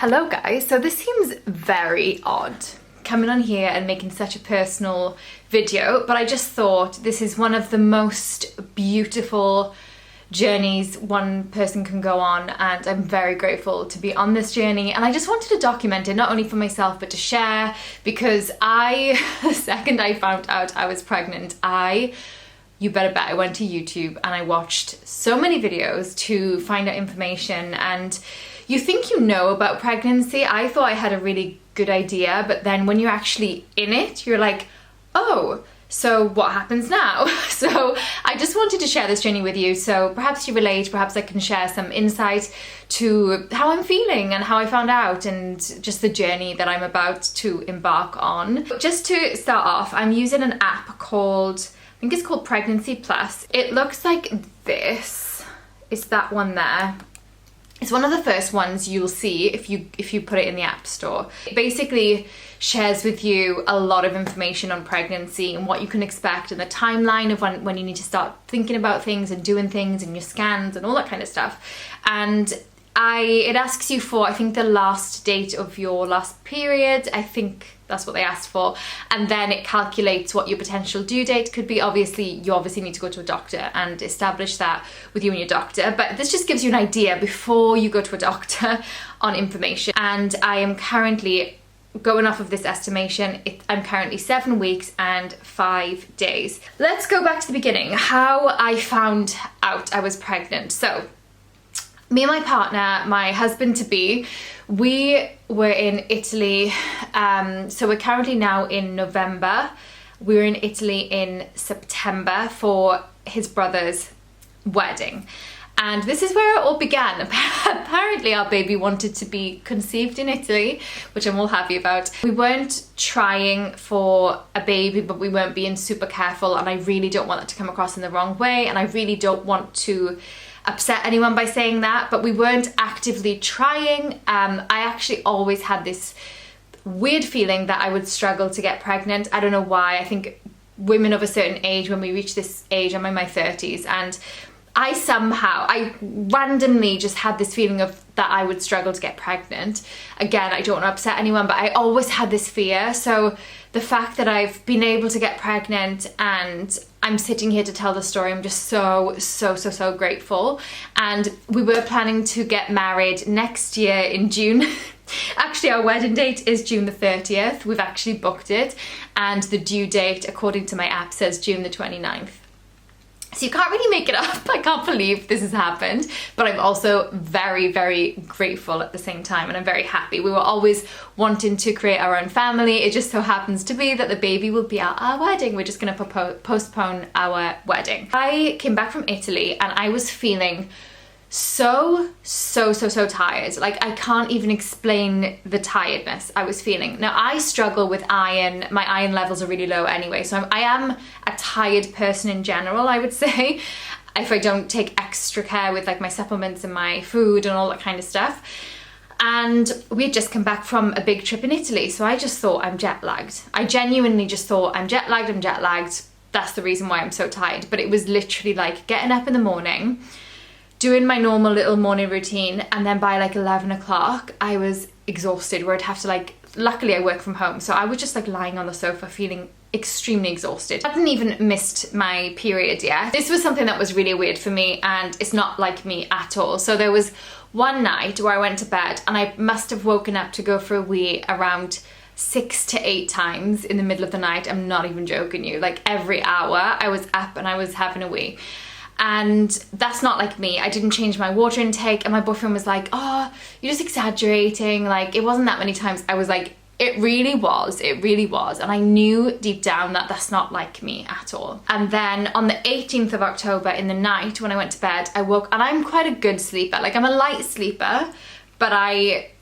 Hello guys, so this seems very odd coming on here and making such a personal video, but I just thought this is one of the most beautiful journeys one person can go on, and I'm very grateful to be on this journey. And I just wanted to document it, not only for myself but to share, because the second I found out I was pregnant, you better bet I went to YouTube and I watched so many videos to find out information. And you think you know about pregnancy. I thought I had a really good idea, but then when you're actually in it, you're like, oh, so what happens now? So I just wanted to share this journey with you, so perhaps you relate, perhaps I can share some insight to how I'm feeling and how I found out, and just the journey that I'm about to embark on. Just to start off, I'm using an app called, I think it's called Pregnancy Plus. It looks like this. It's that one there. It's one of the first ones you'll see if you put it in the App Store. It basically shares with you a lot of information on pregnancy and what you can expect, and the timeline of when you need to start thinking about things and doing things and your scans and all that kind of stuff. And it asks you for, I think, the last date of your last period. I think that's what they asked for, and then it calculates what your potential due date could be. You obviously need to go to a doctor and establish that with you and your doctor, but this just gives you an idea before you go to a doctor on information. And I am currently, going off of this estimation, I'm currently 7 weeks and 5 days. Let's go back to the beginning, how I found out I was pregnant. So me and my partner, my husband-to-be, we were in Italy. So we're currently now in November. We were in Italy in September for his brother's wedding. And this is where it all began. Apparently our baby wanted to be conceived in Italy, which I'm all happy about. We weren't trying for a baby, but we weren't being super careful, and I really don't want that to come across in the wrong way, and I really don't want to upset anyone by saying that, but we weren't actively trying. I actually always had this weird feeling that I would struggle to get pregnant. I don't know why. I think women of a certain age, when we reach this age, I'm in my 30s, and I randomly just had this feeling of that I would struggle to get pregnant. Again, I don't want to upset anyone, but I always had this fear. So the fact that I've been able to get pregnant and I'm sitting here to tell the story, I'm just so grateful. And we were planning to get married next year in June. Actually, our wedding date is June the 30th. We've actually booked it, and the due date, according to my app, says June the 29th. So you can't really make it up. I can't believe this has happened, but I'm also very grateful at the same time, and I'm very happy. We were always wanting to create our own family. It just so happens to be that the baby will be at our wedding. We're just going to postpone our wedding. I came back from Italy and I was feeling so tired. Like, I can't even explain the tiredness I was feeling. Now, I struggle with iron. My iron levels are really low anyway, so I am a tired person in general, I would say, if I don't take extra care with like my supplements and my food and all that kind of stuff. And we had just come back from a big trip in Italy, so I just thought I'm jet lagged. I genuinely just thought I'm jet lagged. That's the reason why I'm so tired. But it was literally like getting up in the morning, doing my normal little morning routine, and then by like 11 o'clock I was exhausted, where I'd have to luckily I work from home, so I was just like lying on the sofa feeling extremely exhausted. I hadn't even missed my period yet. This was something that was really weird for me, and it's not like me at all. So there was one night where I went to bed and I must have woken up to go for a wee around 6 to 8 times in the middle of the night. I'm not even joking you. Like, every hour I was up and I was having a wee. And that's not like me. I didn't change my water intake, and my boyfriend was like, oh, you're just exaggerating, like it wasn't that many times. I was like, it really was, and I knew deep down that that's not like me at all. And then on the 18th of October in the night, when I went to bed, I woke, and I'm quite a good sleeper, like I'm a light sleeper, but I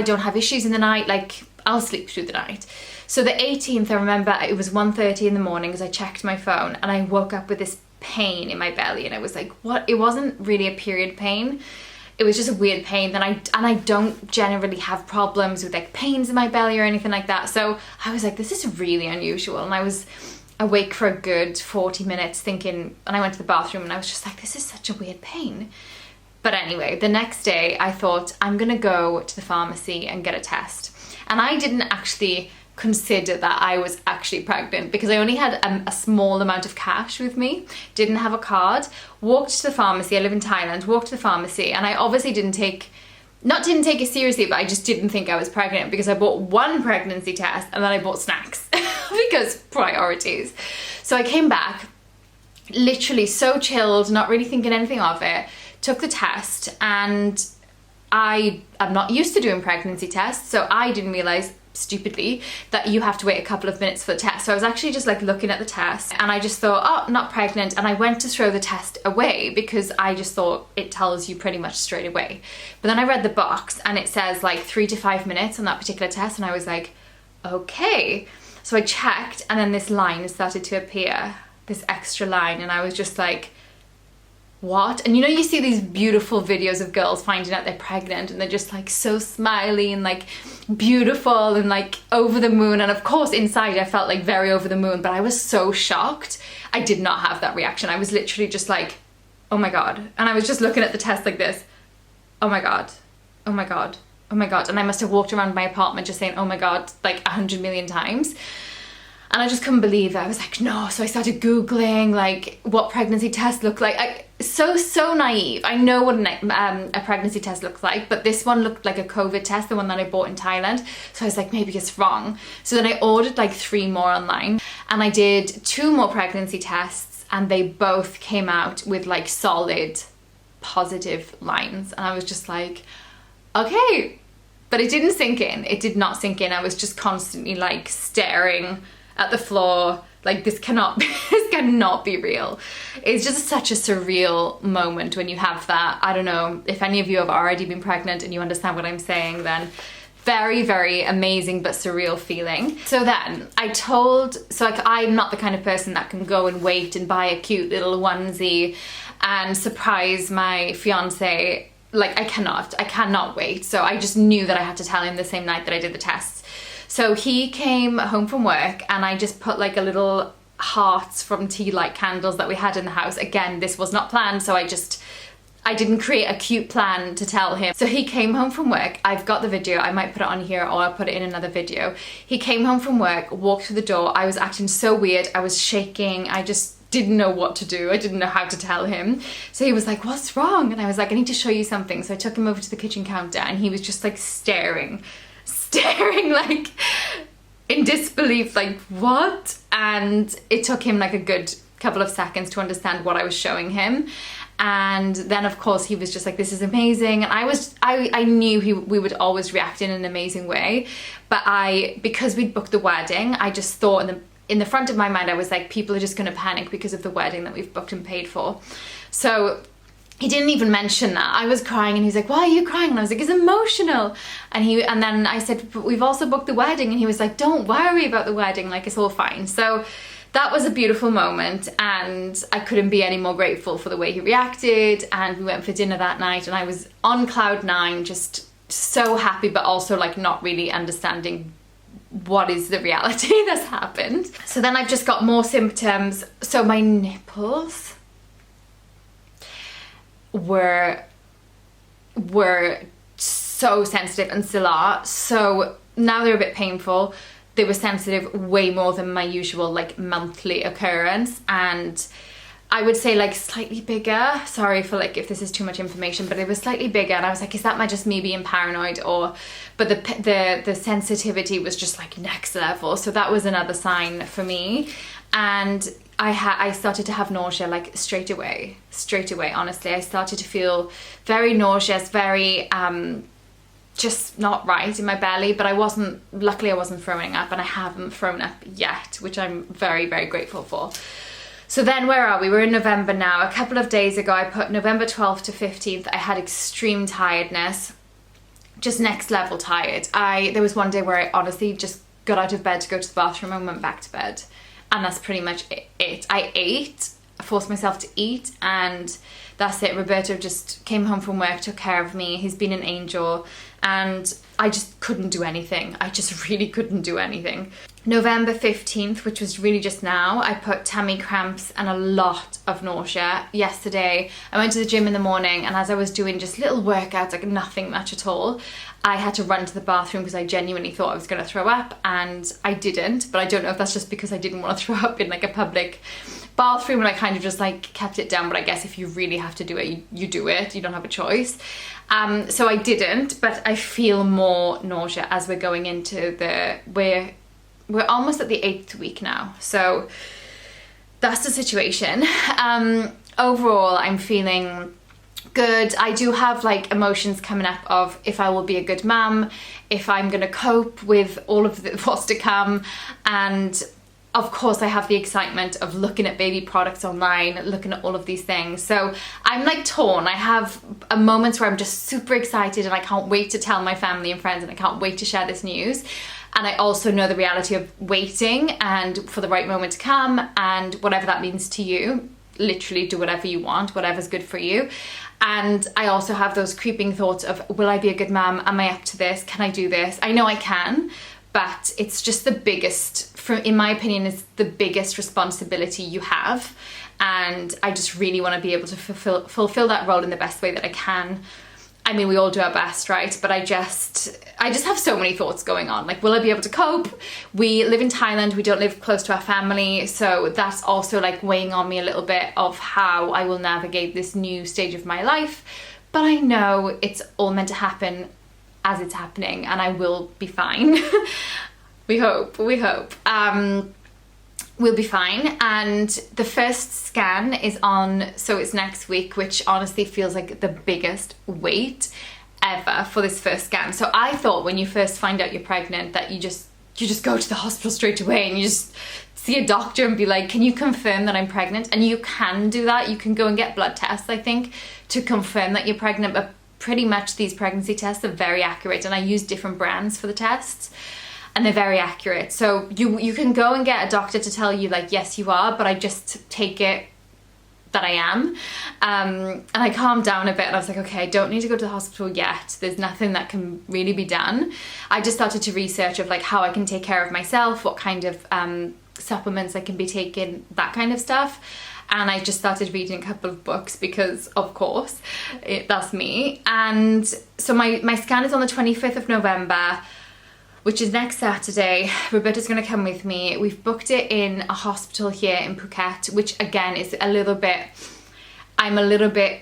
don't have issues in the night, like I'll sleep through the night. So the 18th, I remember it was 1:30 in the morning as I checked my phone, and I woke up with this pain in my belly, and I was like, what? It wasn't really a period pain, it was just a weird pain. I don't generally have problems with like pains in my belly or anything like that, so I was like, this is really unusual. And I was awake for a good 40 minutes thinking, and I went to the bathroom and I was just like, this is such a weird pain. But anyway, the next day I thought I'm gonna go to the pharmacy and get a test. And I didn't actually consider that I was actually pregnant because I only had a small amount of cash with me, didn't have a card. Walked to the pharmacy, I live in Thailand, walked to the pharmacy, and I obviously didn't take it seriously, but I just didn't think I was pregnant because I bought one pregnancy test and then I bought snacks because priorities. So I came back, literally so chilled, not really thinking anything of it, took the test, and I am not used to doing pregnancy tests, so I didn't realise, stupidly, that you have to wait a couple of minutes for the test. So I was actually just like looking at the test and I just thought, oh, not pregnant, and I went to throw the test away because I just thought it tells you pretty much straight away. But then I read the box and it says like 3 to 5 minutes on that particular test, and I was like, okay. So I checked, and then this line started to appear, this extra line, and I was just like, what? And you know, you see these beautiful videos of girls finding out they're pregnant and they're just like so smiley and like beautiful and like over the moon, and of course inside I felt like very over the moon, but I was so shocked. I did not have that reaction. I was literally just like, oh my god. And I was just looking at the test like this, oh my god, oh my god, oh my god. And I must have walked around my apartment just saying oh my god like 100 million times. And I just couldn't believe it. I was like, no. So I started Googling like what pregnancy tests look like. So naive. I know what a pregnancy test looks like, but this one looked like a COVID test, the one that I bought in Thailand. So I was like, maybe it's wrong. So then I ordered like 3 more online, and I did 2 more pregnancy tests, and they both came out with like solid positive lines. And I was just like, okay. But it didn't sink in. It did not sink in. I was just constantly like staring at the floor like this cannot be real. It's just such a surreal moment when you have that. I don't know if any of you have already been pregnant and you understand what I'm saying, then very, very amazing but surreal feeling. So then I'm not the kind of person that can go and wait and buy a cute little onesie and surprise my fiance. Like I cannot wait. So I just knew that I had to tell him the same night that I did the tests. So he came home from work, and I just put like a little hearts from tea light candles that we had in the house. Again, this was not planned, so I didn't create a cute plan to tell him. So he came home from work. I've got the video. I might put it on here or I'll put it in another video. He came home from work, walked through the door. I was acting so weird. I was shaking. I just didn't know what to do. I didn't know how to tell him. So he was like, what's wrong? And I was like, I need to show you something. So I took him over to the kitchen counter, and he was just like staring like in disbelief, like what? And it took him like a good couple of seconds to understand what I was showing him. And then of course he was just like, this is amazing. And I knew we would always react in an amazing way, but because we'd booked the wedding, I just thought in the front of my mind I was like, people are just going to panic because of the wedding that we've booked and paid for. So he didn't even mention that. I was crying, and he's like, why are you crying? And I was like, it's emotional. And then I said, but we've also booked the wedding. And he was like, don't worry about the wedding, like it's all fine. So that was a beautiful moment, and I couldn't be any more grateful for the way he reacted. And we went for dinner that night, and I was on cloud 9, just so happy, but also like not really understanding what is the reality that's happened. So then I've just got more symptoms. So my nipples were so sensitive and still are. So now they're a bit painful. They were sensitive way more than my usual like monthly occurrence, and I would say like slightly bigger. Sorry for like if this is too much information, but it was slightly bigger, and I was like, is that just me being paranoid? But the sensitivity was just like next level. So that was another sign for me. And I started to have nausea like straight away, honestly. I started to feel very nauseous, very just not right in my belly, but luckily I wasn't throwing up, and I haven't thrown up yet, which I'm very, very grateful for. So then where are we? We're in November now. A couple of days ago, I put November 12th to 15th, I had extreme tiredness, just next level tired. There was one day where I honestly just got out of bed to go to the bathroom and went back to bed. And that's pretty much it. I forced myself to eat, and that's it. Roberto just came home from work, took care of me. He's been an angel, and I just couldn't do anything. I just really couldn't do anything. November 15th, which was really just now, I put tummy cramps and a lot of nausea. Yesterday, I went to the gym in the morning, and as I was doing just little workouts, like nothing much at all, I had to run to the bathroom because I genuinely thought I was going to throw up, and I didn't. But I don't know if that's just because I didn't want to throw up in like a public bathroom, and I kind of just like kept it down. But I guess if you really have to do it, you do it. You don't have a choice. So I didn't, but I feel more nausea as we're going into we're almost at the 8th week now. So that's the situation. Overall, I'm feeling good. I do have like emotions coming up of if I will be a good mum, if I'm gonna cope with all of what's to come, and of course I have the excitement of looking at baby products online, looking at all of these things. So I'm like torn. I have moments where I'm just super excited and I can't wait to tell my family and friends, and I can't wait to share this news. And I also know the reality of waiting and for the right moment to come, and whatever that means to you, literally do whatever you want, whatever's good for you. And I also have those creeping thoughts of, will I be a good mum? Am I up to this? Can I do this? I know I can, but it's just the biggest, in my opinion, is the biggest responsibility you have. And I just really want to be able to fulfill that role in the best way that I can. I mean, we all do our best, right? But I just have so many thoughts going on. Like, will I be able to cope? We live in Thailand, we don't live close to our family, so that's also like weighing on me a little bit of how I will navigate this new stage of my life. But I know it's all meant to happen as it's happening, and I will be fine. we hope. We'll be fine. And the first scan is on, so it's next week, which honestly feels like the biggest wait ever for this first scan. So I thought when you first find out you're pregnant that you just go to the hospital straight away and you just see a doctor and be like, can you confirm that I'm pregnant? And you can do that. You can go and get blood tests, I think, to confirm that you're pregnant, but pretty much these pregnancy tests are very accurate, and I use different brands for the tests, and they're very accurate. So you can go and get a doctor to tell you like, yes you are, but I just take it that I am. And I calmed down a bit, and I was like, okay, I don't need to go to the hospital yet. There's nothing that can really be done. I just started to research of like how I can take care of myself, what kind of supplements I can be taking, that kind of stuff. And I just started reading a couple of books because, of course, that's me. And so my scan is on the 25th of November, which is next Saturday. Roberta's gonna come with me. We've booked it in a hospital here in Phuket, which again is I'm a little bit,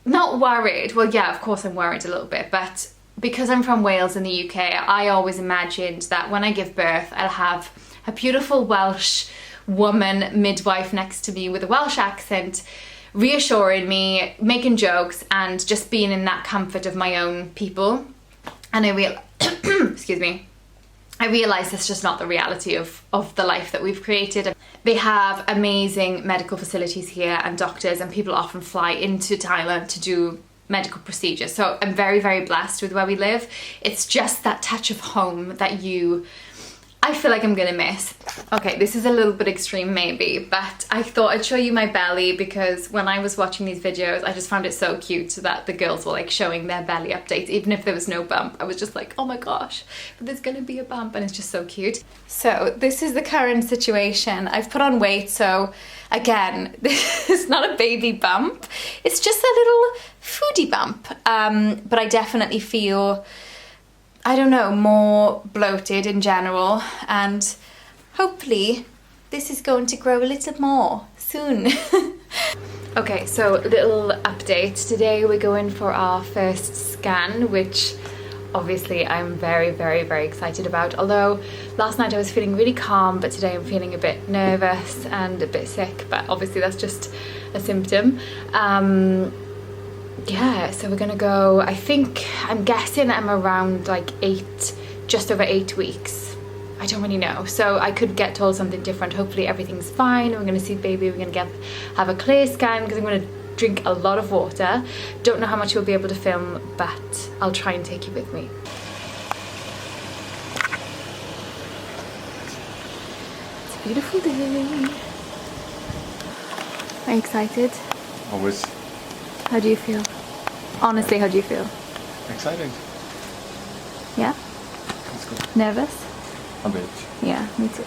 not worried. Well, yeah, of course I'm worried a little bit, but because I'm from Wales in the UK, I always imagined that when I give birth, I'll have a beautiful Welsh woman midwife next to me with a Welsh accent, reassuring me, making jokes, and just being in that comfort of my own people. And excuse me, I realised that's just not the reality of the life that we've created. They have amazing medical facilities here and doctors, and people often fly into Thailand to do medical procedures. So I'm very, very blessed with where we live. It's just that touch of home that I feel like I'm gonna miss. Okay, this is a little bit extreme maybe, but I thought I'd show you my belly because when I was watching these videos, I just found it so cute that the girls were like showing their belly updates, even if there was no bump. I was just like, oh my gosh, but there's gonna be a bump, and it's just so cute. So this is the current situation. I've put on weight, so again, this is not a baby bump. It's just a little foodie bump, but I definitely feel, I don't know, more bloated in general, and hopefully this is going to grow a little more soon. Okay, so little update. Today we're going for our first scan, which obviously I'm very, very, very excited about. Although last night I was feeling really calm, but today I'm feeling a bit nervous and a bit sick, but obviously that's just a symptom. Yeah, so we're gonna go, I'm guessing I'm around like just over 8 weeks. I don't really know, so I could get told something different. Hopefully everything's fine. We're gonna see baby, we're gonna have a clear scan because I'm gonna drink a lot of water. Don't know how much we'll be able to film, but I'll try and take you with me. It's a beautiful day. Are you excited? Always. How do you feel? Honestly, how do you feel? Excited. Yeah? Let's go. Nervous? A bit. Yeah, me too.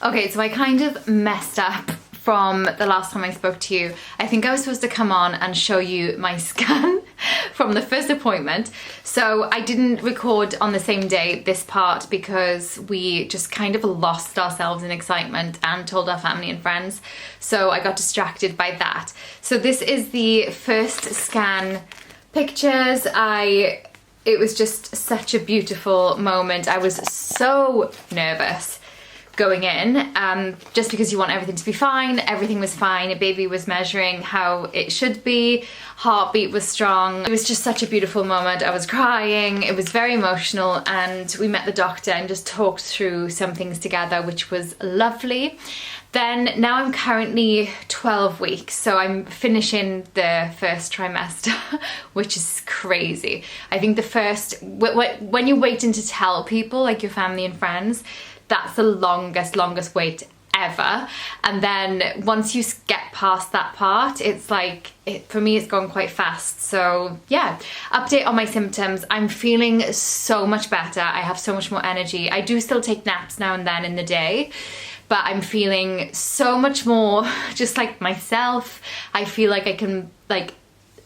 Okay, so I kind of messed up from the last time I spoke to you. I think I was supposed to come on and show you my scan from the first appointment. So I didn't record on the same day this part because we just kind of lost ourselves in excitement and told our family and friends. So I got distracted by that. So this is the first scan pictures. It was just such a beautiful moment. I was so nervous going in, just because you want everything to be fine. Everything was fine. A baby was measuring how it should be. Heartbeat was strong. It was just such a beautiful moment. I was crying. It was very emotional, and we met the doctor and just talked through some things together, which was lovely. Then now I'm currently 12 weeks, so I'm finishing the first trimester, which is crazy. I think the first, when you're waiting to tell people, like your family and friends, that's the longest wait ever. And then once you get past that part, it's like, for me, it's gone quite fast. So yeah, update on my symptoms. I'm feeling so much better. I have so much more energy. I do still take naps now and then in the day, but I'm feeling so much more just like myself. I feel like I can, like,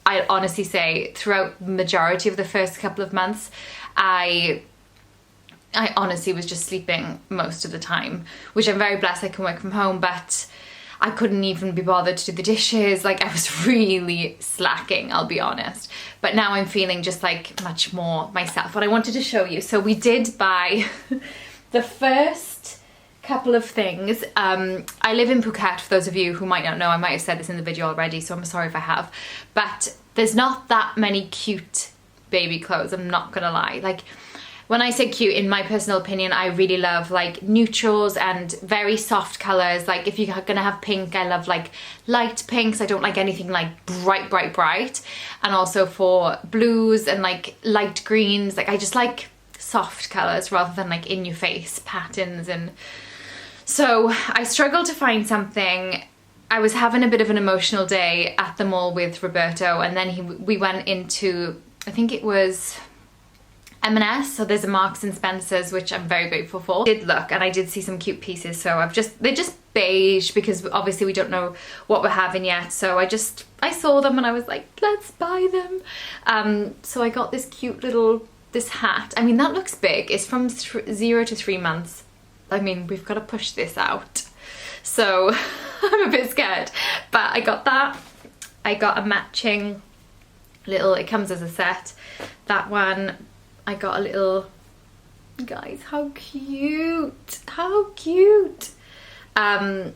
I honestly say throughout the majority of the first couple of months, I honestly was just sleeping most of the time, which I'm very blessed I can work from home, but I couldn't even be bothered to do the dishes. Like, I was really slacking, I'll be honest. But now I'm feeling just like much more myself. What I wanted to show you, so we did buy the first couple of things. I live in Phuket, for those of you who might not know. I might have said this in the video already, so I'm sorry if I have. But there's not that many cute baby clothes, I'm not gonna lie. Like, when I say cute, in my personal opinion, I really love like neutrals and very soft colors. Like, if you're gonna have pink, I love like light pinks. I don't like anything like bright. And also for blues and like light greens, like I just like soft colors rather than like in your face patterns. And so I struggled to find something. I was having a bit of an emotional day at the mall with Roberto, and then we went into, I think it was M&S, so there's a Marks and Spencer's, which I'm very grateful for. I did look and I did see some cute pieces, so they're just beige because obviously we don't know what we're having yet. So I saw them and I was like, let's buy them. So I got this cute little, this hat. I mean, that looks big. It's from 0 to 3 months. I mean, we've got to push this out. So I'm a bit scared, but I got that. I got a matching little, it comes as a set. That one, I got a little, guys, how cute, how cute. A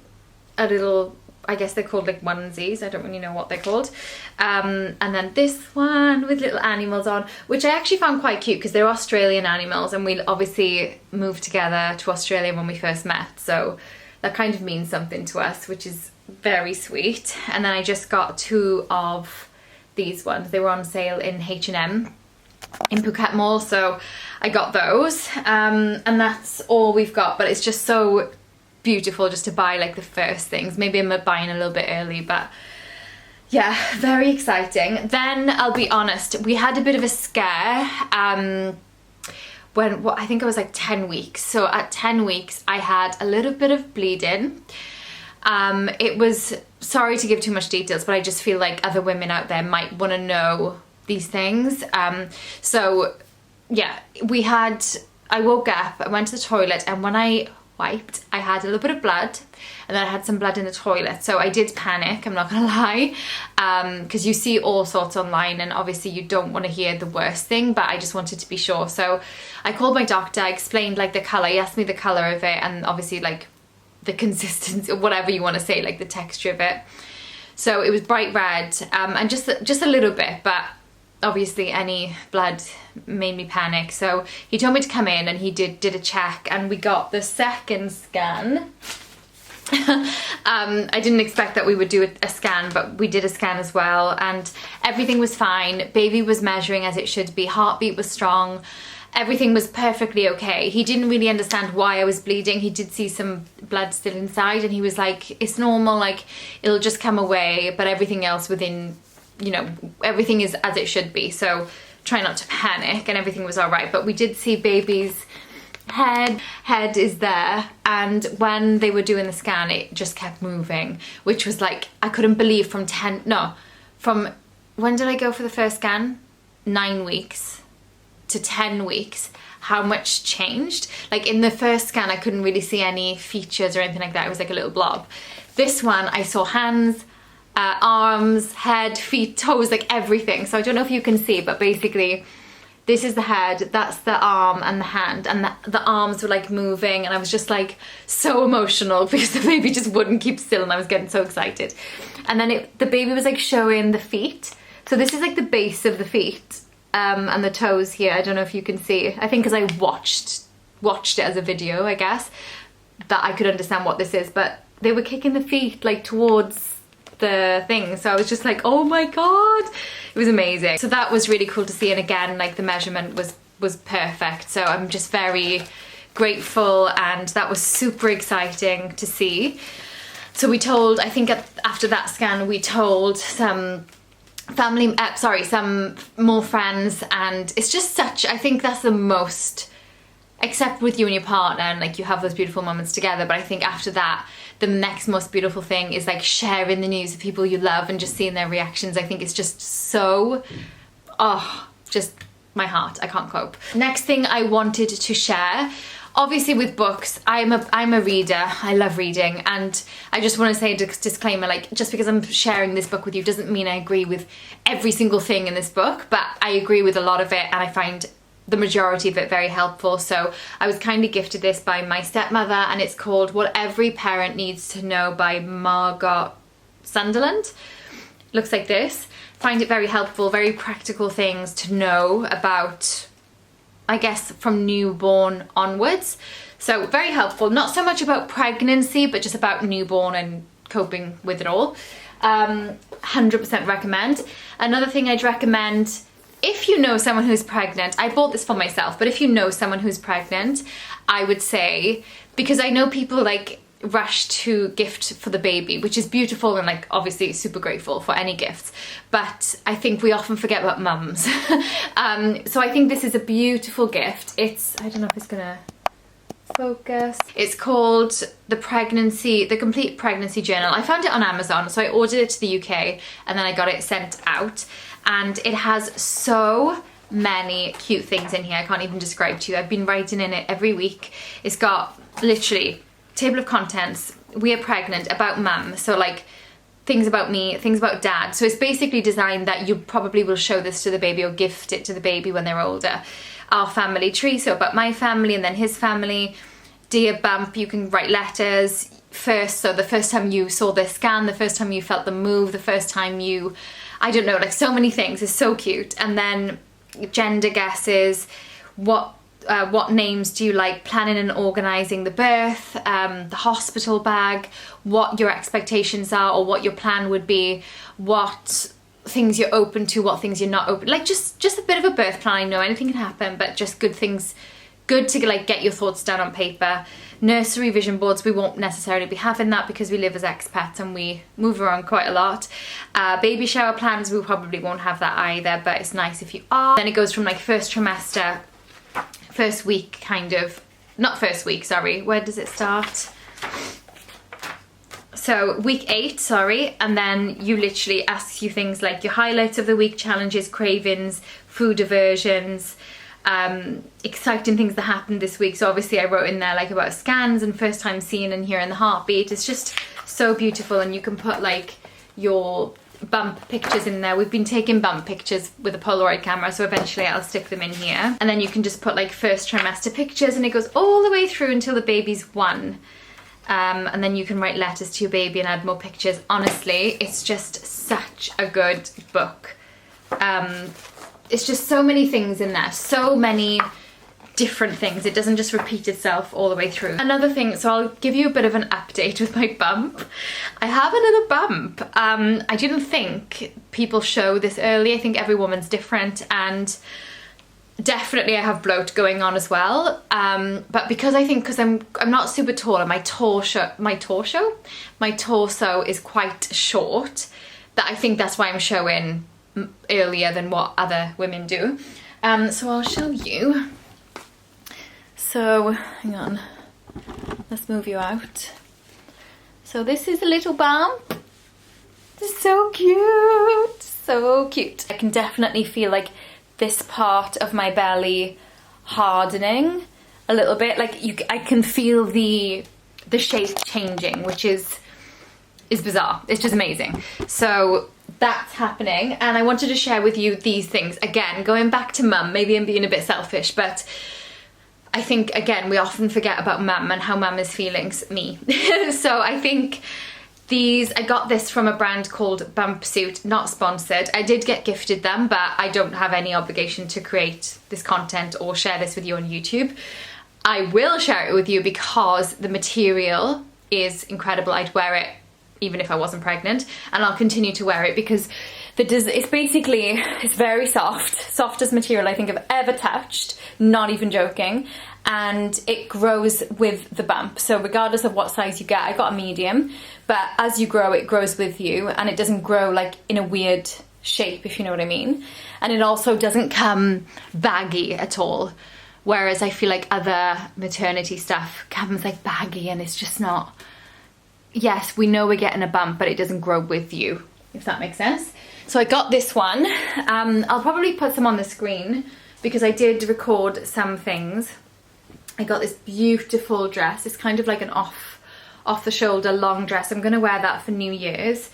little, I guess they're called like onesies, I don't really know what they're called. And then this one with little animals on, which I actually found quite cute because they're Australian animals, and we obviously moved together to Australia when we first met. So that kind of means something to us, which is very sweet. And then I just got 2 of these ones. They were on sale in H&M in Phuket Mall, so I got those. And that's all we've got, but it's just so beautiful just to buy like the first things. Maybe I'm buying a little bit early, but yeah, very exciting. Then I'll be honest, we had a bit of a scare when I think I was like 10 weeks. So at 10 weeks I had a little bit of bleeding. It was, sorry to give too much details, but I just feel like other women out there might want to know these things. So yeah, I woke up, I went to the toilet, and when I wiped, I had a little bit of blood, and then I had some blood in the toilet. So I did panic, I'm not gonna lie, because you see all sorts online, and obviously you don't want to hear the worst thing, but I just wanted to be sure. So I called my doctor, I explained like the colour, he asked me the colour of it, and obviously like the consistency, or whatever you want to say, like the texture of it. So it was bright red, and just a little bit, but obviously any blood made me panic. So he told me to come in, and he did a check, and we got the second scan. I didn't expect that we would do a scan, but we did a scan as well, and everything was fine. Baby was measuring as it should be, heartbeat was strong, everything was perfectly okay. He didn't really understand why I was bleeding. He did see some blood still inside, and he was like, it's normal, like it'll just come away, but everything else within, you know, everything is as it should be, so try not to panic, and everything was all right. But we did see baby's head is there, and when they were doing the scan it just kept moving, which was like, I couldn't believe from when did I go for the first scan? 9 weeks to 10 weeks, how much changed. Like in the first scan I couldn't really see any features or anything like that, it was like a little blob. This one I saw hands, arms, head, feet, toes, like everything. So I don't know if you can see, but basically this is the head, that's the arm and the hand, and the arms were like moving, and I was just like so emotional because the baby just wouldn't keep still, and I was getting so excited. And then the baby was like showing the feet. So this is like the base of the feet, and the toes here. I don't know if you can see. I think because I watched it as a video, I guess, that I could understand what this is, but they were kicking the feet like towards the thing, so I was just like, oh my god, it was amazing. So that was really cool to see, and again, like the measurement was perfect, so I'm just very grateful, and that was super exciting to see. So we told, I think after that scan we told some family, some more friends, and it's just such, I think that's the most, except with you and your partner, and like you have those beautiful moments together, but I think after that the next most beautiful thing is like sharing the news with people you love and just seeing their reactions. I think it's just so, just my heart, I can't cope. Next thing I wanted to share, obviously with books, I'm a reader, I love reading, and I just want to say a disclaimer, like just because I'm sharing this book with you doesn't mean I agree with every single thing in this book, but I agree with a lot of it, and I find the majority of it very helpful. So I was kindly gifted this by my stepmother, and it's called What Every Parent Needs to Know by Margot Sunderland. Looks like this. Find it very helpful, very practical things to know about, I guess, from newborn onwards. So very helpful, not so much about pregnancy, but just about newborn and coping with it all. 100% recommend. Another thing I'd recommend, if you know someone who's pregnant, I bought this for myself, but if you know someone who's pregnant, I would say, because I know people like rush to gift for the baby, which is beautiful, and like obviously super grateful for any gifts, but I think we often forget about mums. So I think this is a beautiful gift. It's, I don't know if it's gonna focus. It's called The Complete Pregnancy Journal. I found it on Amazon, so I ordered it to the UK and then I got it sent out. And it has so many cute things in here I can't even describe to you. I've been writing in it every week. It's got literally table of contents, we are pregnant, about mum, so like things about me, things about dad. So it's basically designed that you probably will show this to the baby or gift it to the baby when they're older. Our family tree, so about my family and then his family. Dear Bump, you can write letters first, so the first time you saw this scan, the first time you felt the move, the first time you, I don't know, like so many things. It's so cute. And then gender guesses, what names do you like, planning and organising the birth, the hospital bag, what your expectations are or what your plan would be, what things you're open to, what things you're not open, like just a bit of a birth plan. I know anything can happen, but just good things, good to like get your thoughts down on paper. Nursery vision boards, we won't necessarily be having that because we live as expats and we move around quite a lot. Baby shower plans, we probably won't have that either, but it's nice if you are. Then it goes from like first trimester, first week kind of, not first week, sorry, where does it start? So week 8, sorry, and then you literally asks you things like your highlights of the week, challenges, cravings, food aversions, exciting things that happened this week. So obviously I wrote in there like about scans and first time seeing and hearing the heartbeat. It's just so beautiful, and you can put like your bump pictures in there. We've been taking bump pictures with a Polaroid camera, so eventually I'll stick them in here. And then you can just put like first trimester pictures, and it goes all the way through until the baby's 1. and then you can write letters to your baby and add more pictures. Honestly, it's just such a good book. It's just so many things in there, so many different things. It doesn't just repeat itself all the way through. Another thing, so I'll give you a bit of an update with my bump. I have another bump. I didn't think people show this early. I think every woman's different, and definitely I have bloat going on as well. But because I'm not super tall and my torso is quite short, that I think that's why I'm showing earlier than what other women do. So I'll show you. So hang on, let's move you out. So this is a little bump. It's so cute, so cute. I can definitely feel like this part of my belly hardening a little bit. Like I can feel the shape changing, which is bizarre. It's just amazing. So that's happening, and I wanted to share with you these things. Again, going back to mum, maybe I'm being a bit selfish, but I think, again, we often forget about mum and how mum is feeling me. So I think I got this from a brand called Bumpsuit, not sponsored. I did get gifted them, but I don't have any obligation to create this content or share this with you on YouTube. I will share it with you because the material is incredible. I'd wear it even if I wasn't pregnant, and I'll continue to wear it because it's very softest material I think I've ever touched, not even joking, and it grows with the bump. So regardless of what size you get, I got a medium, but as you grow, it grows with you, and it doesn't grow like in a weird shape, if you know what I mean. And it also doesn't come baggy at all, whereas I feel like other maternity stuff comes like baggy, and it's just not. Yes, we know we're getting a bump, but it doesn't grow with you, if that makes sense. So I got this one. I'll probably put some on the screen because I did record some things. I got this beautiful dress. It's kind of like an off the shoulder long dress. I'm gonna wear that for New Year's.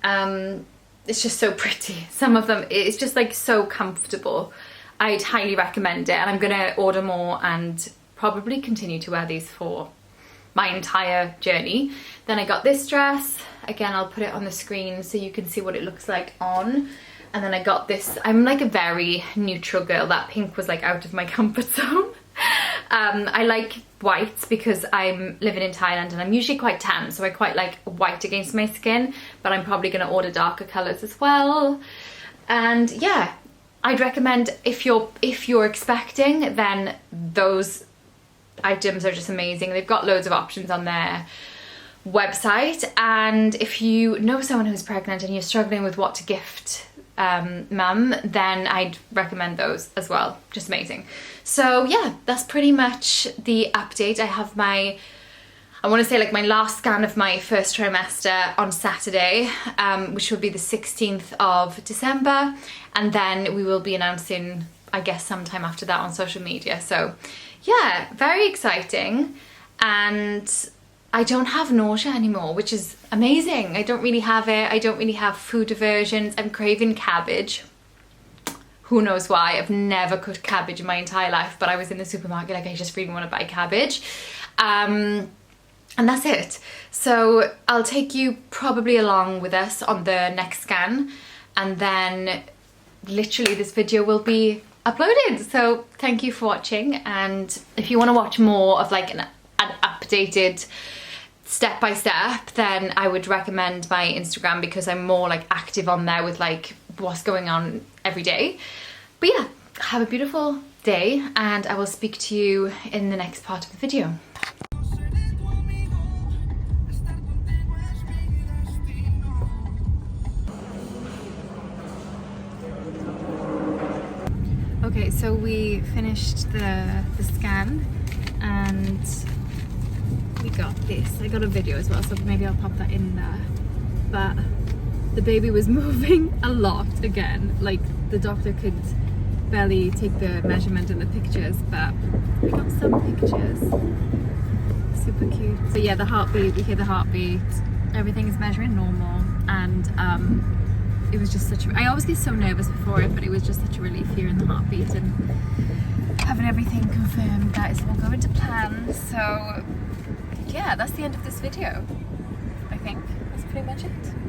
It's just so pretty. Some of them, it's just like so comfortable. I'd highly recommend it, and I'm gonna order more and probably continue to wear these for my entire journey. Then I got this dress. Again, I'll put it on the screen so you can see what it looks like on. And then I got this. I'm like a very neutral girl. That pink was like out of my comfort zone. I like whites because I'm living in Thailand and I'm usually quite tan, so I quite like white against my skin, but I'm probably going to order darker colours as well. And yeah, I'd recommend if you're expecting, then those items are just amazing. They've got loads of options on their website, and if you know someone who's pregnant and you're struggling with what to gift mum, then I'd recommend those as well. Just amazing. So yeah, that's pretty much the update. I have I want to say like my last scan of my first trimester on Saturday, which will be the 16th of December, and then we will be announcing, I guess, sometime after that on social media. So yeah, very exciting. And I don't have nausea anymore, which is amazing. I don't really have it. I don't really have food aversions. I'm craving cabbage. Who knows why? I've never cooked cabbage in my entire life, but I was in the supermarket like, I just really want to buy cabbage. And that's it. So I'll take you probably along with us on the next scan, and then literally this video will be uploaded. So thank you for watching, and if you want to watch more of like an updated step by step, then I would recommend my Instagram because I'm more like active on there with like what's going on every day. But yeah, have a beautiful day, and I will speak to you in the next part of the video. Okay, so we finished the scan and we got this. I got a video as well, so maybe I'll pop that in there. But the baby was moving a lot again. Like the doctor could barely take the measurement in the pictures, but we got some pictures. Super cute. So yeah, the heartbeat, we hear the heartbeat. Everything is measuring normal, and it was just such a, I always get so nervous before it, but it was just such a relief hearing the heartbeat and having everything confirmed that it's all going to plan. So yeah, that's the end of this video, I think. That's pretty much it.